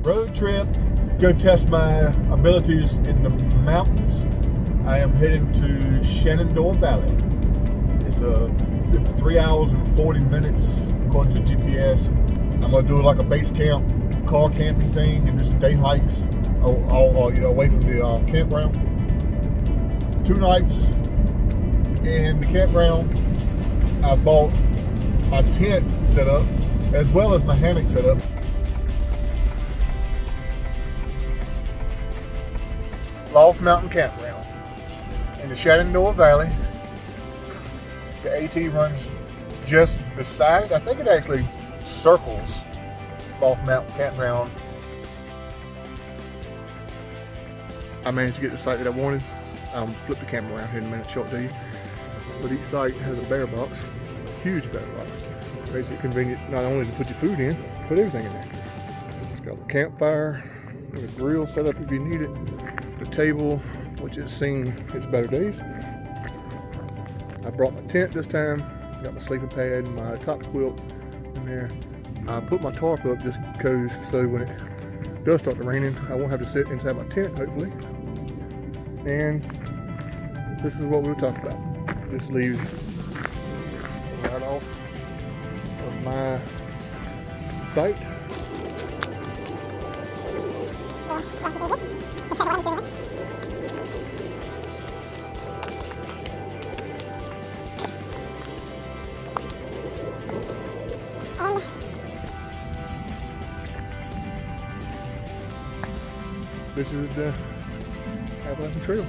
road trip. Go test my abilities in the mountains. I am heading to Shenandoah Valley. It's 3 hours and 40 minutes according to GPS. I'm gonna do like a base camp, car camping thing, and do some day hikes, all away from the campground. 2 nights in the campground. I bought my tent set up as well as my hammock set up. Loft Mountain Campground in the Shenandoah Valley. The AT runs just beside it. I think it actually circles Loft Mountain Campground. I managed to get the site that I wanted. Flip the camera around here in a minute, show it to you. But each site has a bear box, huge bear box. Makes it convenient not only to put your food in, put everything in there. It's got a campfire, a grill set up if you need it, the table, which has seen its better days. I brought my tent this time, got my sleeping pad and my top quilt in there. I put my tarp up just because, so when it does start to raining, I won't have to sit inside my tent, hopefully. And this is what we were talking about. This leaves right off of my site. This is the Appalachian Trail.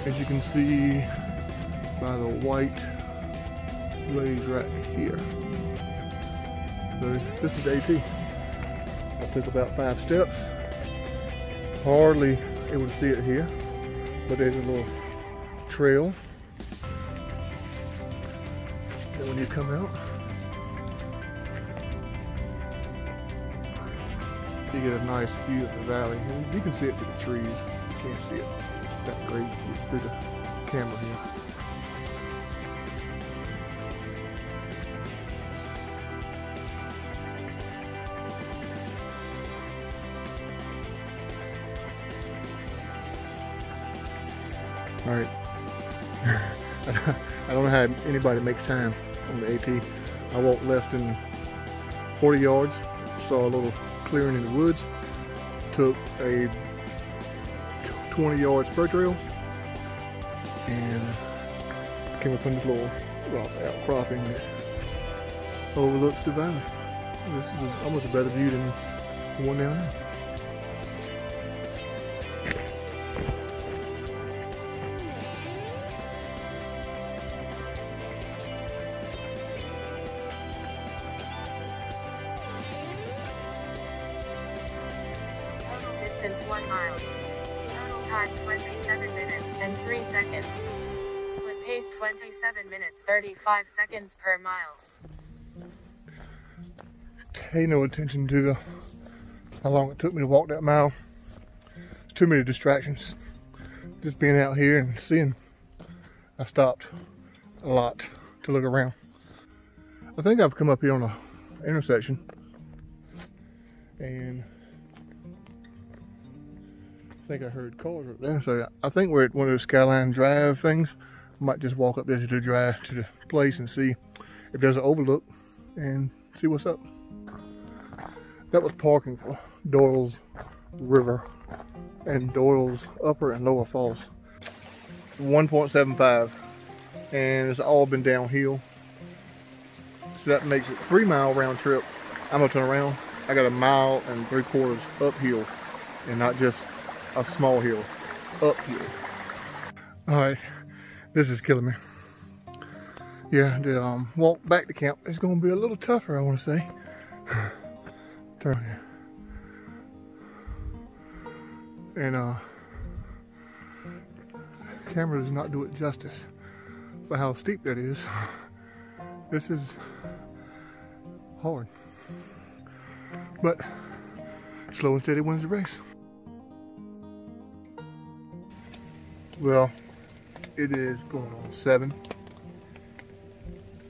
As you can see by the white blaze right here. So this is the AT. I took about 5 steps. Hardly able to see it here, but there's a little trail that when you come out, you get a nice view of the valley. And you can see it through the trees. You can't see it that great through the camera here. All right. I don't know how anybody makes time on the AT. I walked less than 40 yards. Saw a little clearing in the woods, took a 20-yard spur trail, and came up on this little rock outcropping that overlooks the valley. This is almost a better view than the one down there. Distance 1 mile. Total time 27 minutes and 3 seconds. Split pace 27 minutes 35 seconds per mile. Pay no attention to how long it took me to walk that mile. There's too many distractions. Just being out here and seeing. I stopped a lot to look around. I think I've come up here on an intersection, and I think I heard cars up there, so I think we're at one of those Skyline Drive things. I might just walk up there to the drive to the place and see if there's an overlook and see what's up. That was parking for Doyle's River and Doyle's Upper and Lower Falls. 1.75, and it's all been downhill. So that makes it 3-mile round trip. I'm gonna turn around. I got 1 3/4 miles uphill and not just a small hill, uphill. All right, this is killing me. Yeah, the walk back to camp is gonna be a little tougher, I wanna say. Turn here. And camera does not do it justice for how steep that is. This is hard, but slow and steady wins the race. Well, it is going on 7.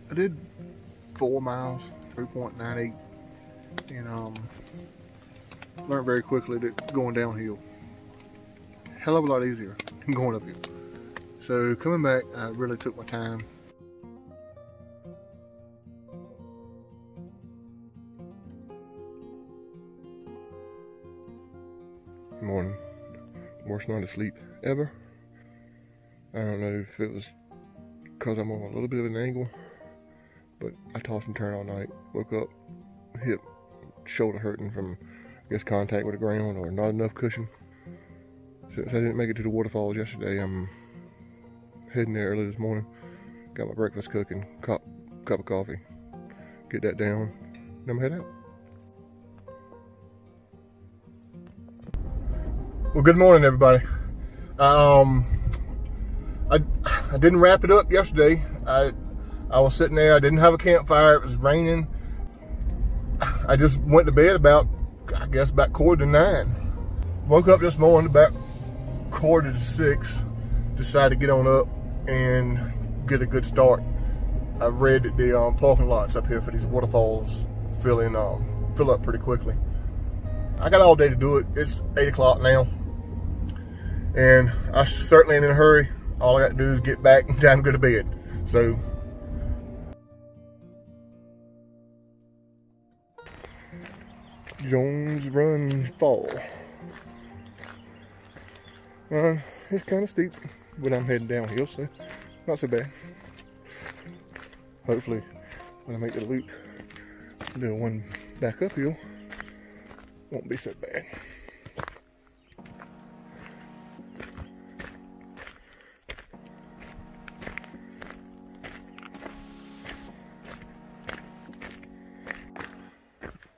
I did 4 miles, 3.98 and learned very quickly that going downhill, hell of a lot easier than going uphill. So coming back, I really took my time. Good morning. Worst night of sleep ever. I don't know if it was because I'm on a little bit of an angle, but I tossed and turned all night. Woke up, hip, shoulder hurting from, I guess, contact with the ground or not enough cushion. Since I didn't make it to the waterfalls yesterday, I'm heading there early this morning. Got my breakfast cooking, cup of coffee. Get that down, then I'm head out. Well, good morning, everybody. I didn't wrap it up yesterday. I was sitting there. I didn't have a campfire. It was raining. I just went to bed about, I guess, about 9:15. Woke up this morning about 5:45. Decided to get on up and get a good start. I read that the parking lots up here for these waterfalls fill up pretty quickly. I got all day to do it. It's 8 o'clock now, and I certainly ain't in a hurry. All I got to do is get back and time to go to bed. So Jones Run Fall. It's kind of steep, but I'm heading downhill, so not so bad. Hopefully, when I make the loop, the one back uphill won't be so bad.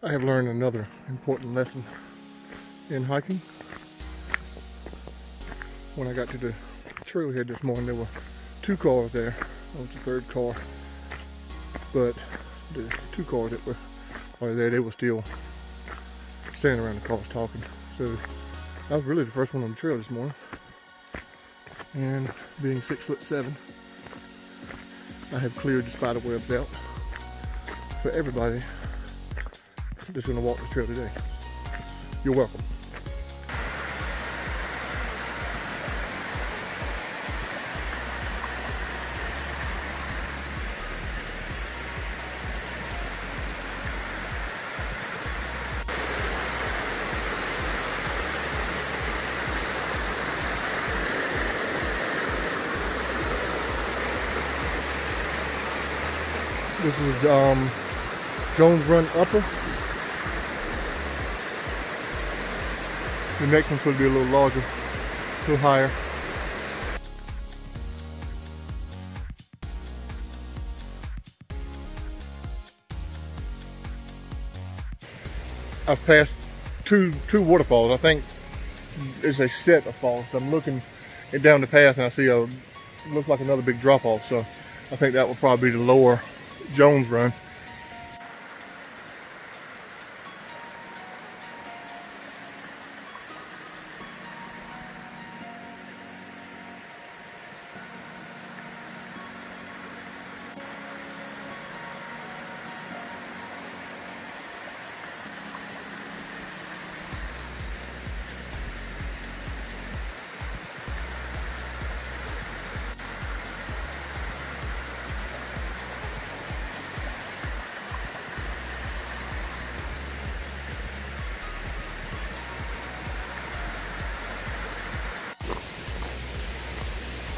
I have learned another important lesson in hiking. When I got to the trailhead this morning, there were 2 cars there. I was the 3rd car, but the 2 cars that were there, they were still standing around the cars talking. So I was really the first one on the trail this morning, and being 6'7", I have cleared the spider webs out for everybody that's going to walk the trail today. You're welcome. This is Jones Run Upper. The next one's supposed to be a little larger, a little higher. I've passed two waterfalls. I think it's a set of falls. I'm looking down the path and I see looks like another big drop off. So I think that will probably be the lower Jones Run.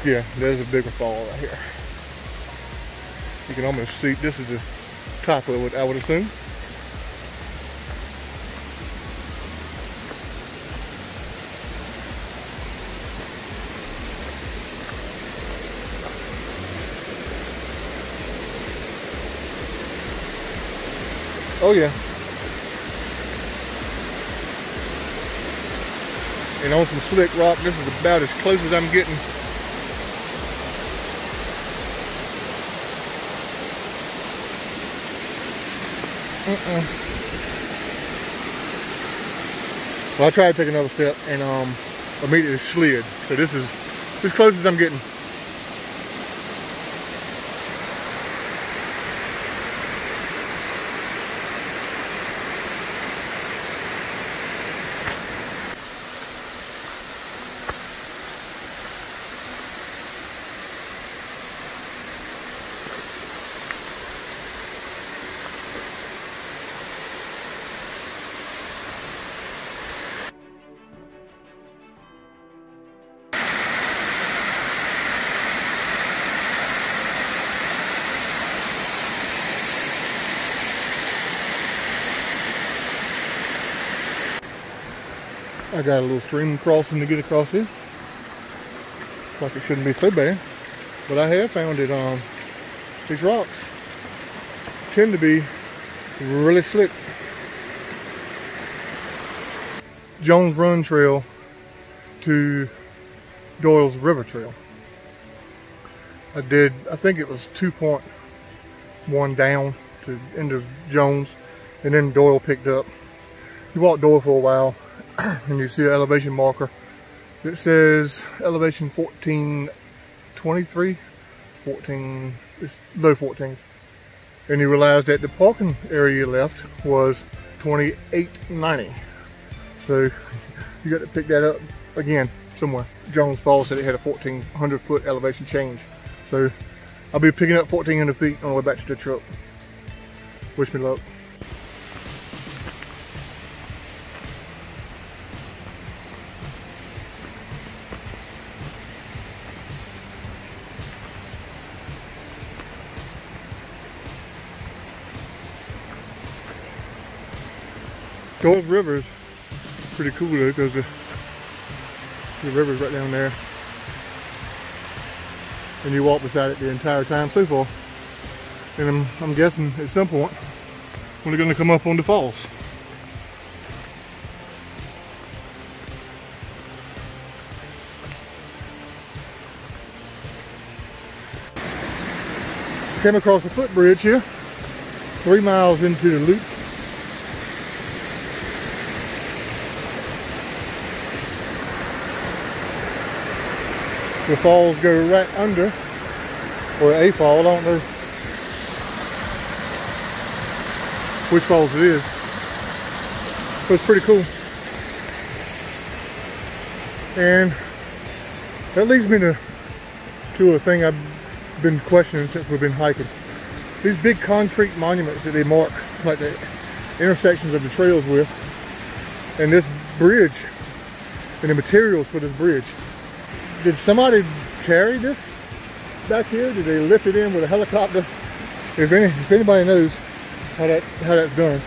Yeah, there's a bigger fall right here. You can almost see, this is the top of it, I would assume. Oh yeah. And on some slick rock, this is about as close as I'm getting. Well, I tried to take another step and immediately slid. So this is as close as I'm getting. I got a little stream crossing to get across here. Like it shouldn't be so bad. But I have found that these rocks tend to be really slick. Jones Run Trail to Doyle's River Trail. I think it was 2.1 down to into Jones, and then Doyle picked up. You walk Doyle for a while and you see an elevation marker. It says elevation 1423, it's low 14s. And you realize that the parking area you left was 2890. So you got to pick that up again somewhere. Jones Falls said it had a 1,400 foot elevation change. So I'll be picking up 1,400 feet on the way back to the truck. Wish me luck. Doyle's River is pretty cool though, because the river's right down there, and you walk beside it the entire time so far. And I'm guessing at some point we're going to come up on the falls. Came across a footbridge here, 3 miles into the loop. The falls go right under, or a fall, I don't know which falls it is, but it's pretty cool. And that leads me to a thing I've been questioning since we've been hiking. These big concrete monuments that they mark, like the intersections of the trails with, and this bridge, and the materials for this bridge. Did somebody carry this back here? Did they lift it in with a helicopter? If anybody knows how that's done,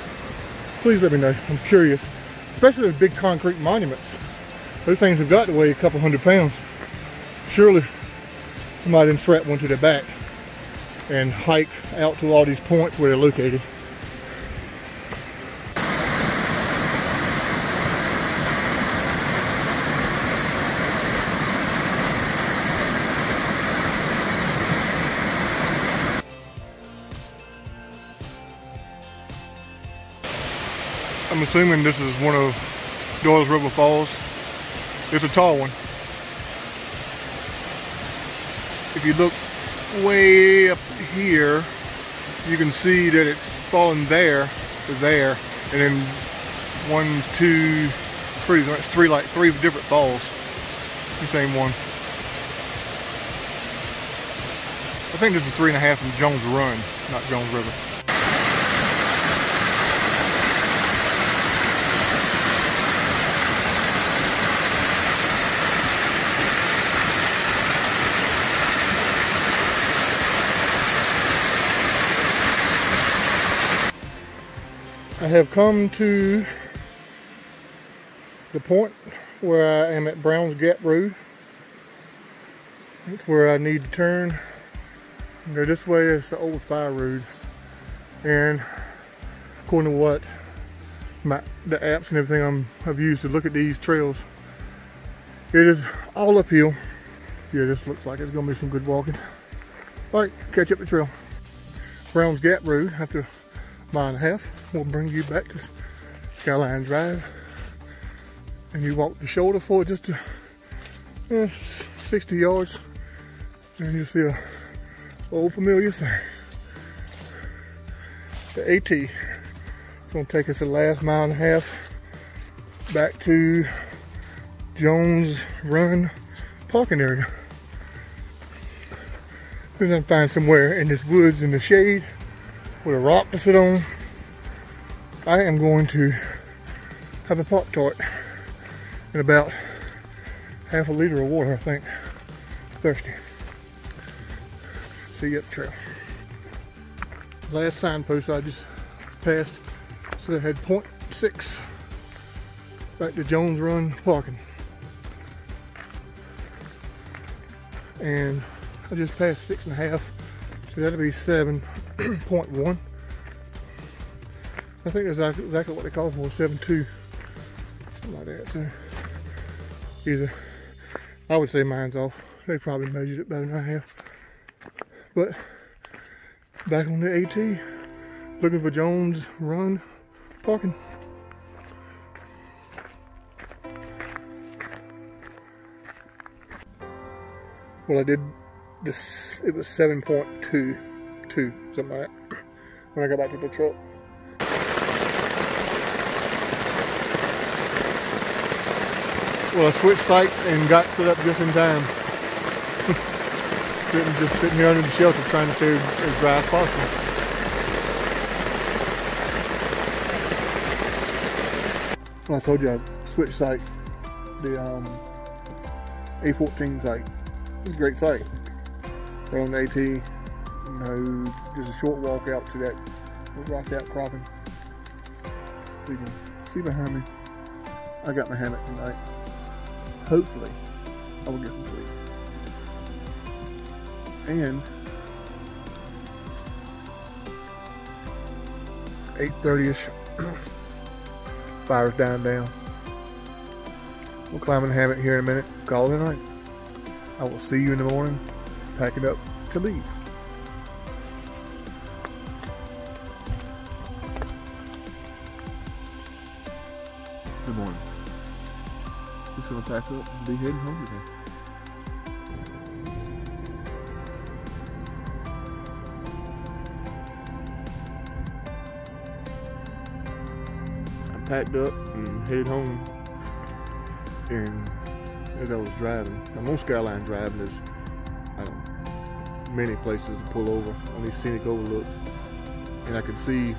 please let me know. I'm curious. Especially those big concrete monuments. Those things have got to weigh a couple 100 pounds. Surely somebody didn't strap one to their back and hike out to all these points where they're located. I'm assuming this is one of Doyle's River Falls. It's a tall one. If you look way up here, you can see that it's falling there to there, and then 1, 2, 3. It's three different falls. The same one. I think this is 3.5 from Jones Run, not Jones River. I have come to the point where I am at Browns Gap Road. It's where I need to turn and go this way. It's the old fire road, and according to what the apps and everything I've used to look at these trails, it is all uphill. Yeah, this looks like it's gonna be some good walking. All right, catch up the trail. Browns Gap Road, after a mile and a half, will bring you back to Skyline Drive, and you walk the shoulder for just 60 yards, and you'll see a old familiar sign. The AT. It's going to take us the last mile and a half back to Jones Run parking area. We're going to find somewhere in this woods in the shade with a rock to sit on. I am going to have a Pop-Tart and about half a liter of water, I think. Thirsty. See you up the trail. Last signpost I just passed said I had 0.6 back to Jones Run parking. And I just passed 6.5, so that'll be 7.1. I think that's exactly what they call for, 7.2, something like that. So either, I would say mine's off. They probably measured it better than I have. But back on the AT, looking for Jones Run parking. Well, I did this, it was 7.22, something like that, when I got back to the truck. Well, I switched sites and got set up just in time. Just sitting here under the shelter trying to stay as dry as possible. Well, I told you I switched sites. The A14 site. It's a great site. Right on the AT, you know, just a short walk out to that rock outcropping. So you can see behind me. I got my hammock tonight. Hopefully, I will get some sleep. And 8:30ish, fire's dying down. We'll climb in the hammock here in a minute, call it a night. I will see you in the morning, packing up to leave. Good morning. Just gonna pack up and be heading home today. I packed up and headed home, and as I was driving, I'm on Skyline Drive, and there's, I don't know, many places to pull over on these scenic overlooks, and I could see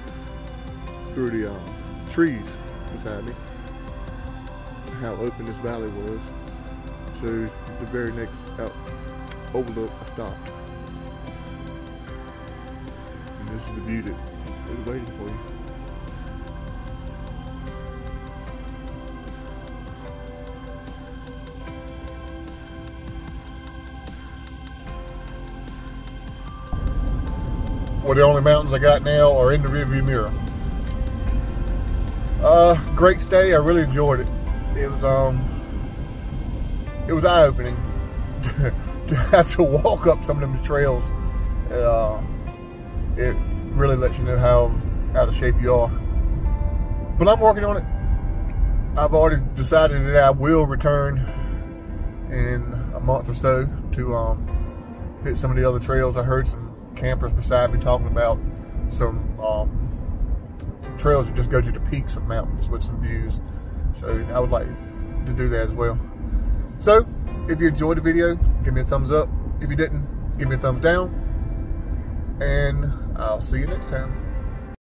through the trees beside me how open this valley was. So the very next overlook, I stopped, and this is the view that is waiting for you. Well, the only mountains I got now are in the rearview mirror. Great stay. I really enjoyed it. It was eye-opening to have to walk up some of them trails. It really lets you know how out of shape you are. But I'm working on it. I've already decided that I will return in a month or so to hit some of the other trails. I heard some campers beside me talking about some trails that just go to the peaks of mountains with some views. So I would like to do that as well. So if you enjoyed the video, give me a thumbs up. If you didn't, give me a thumbs down. And I'll see you next time.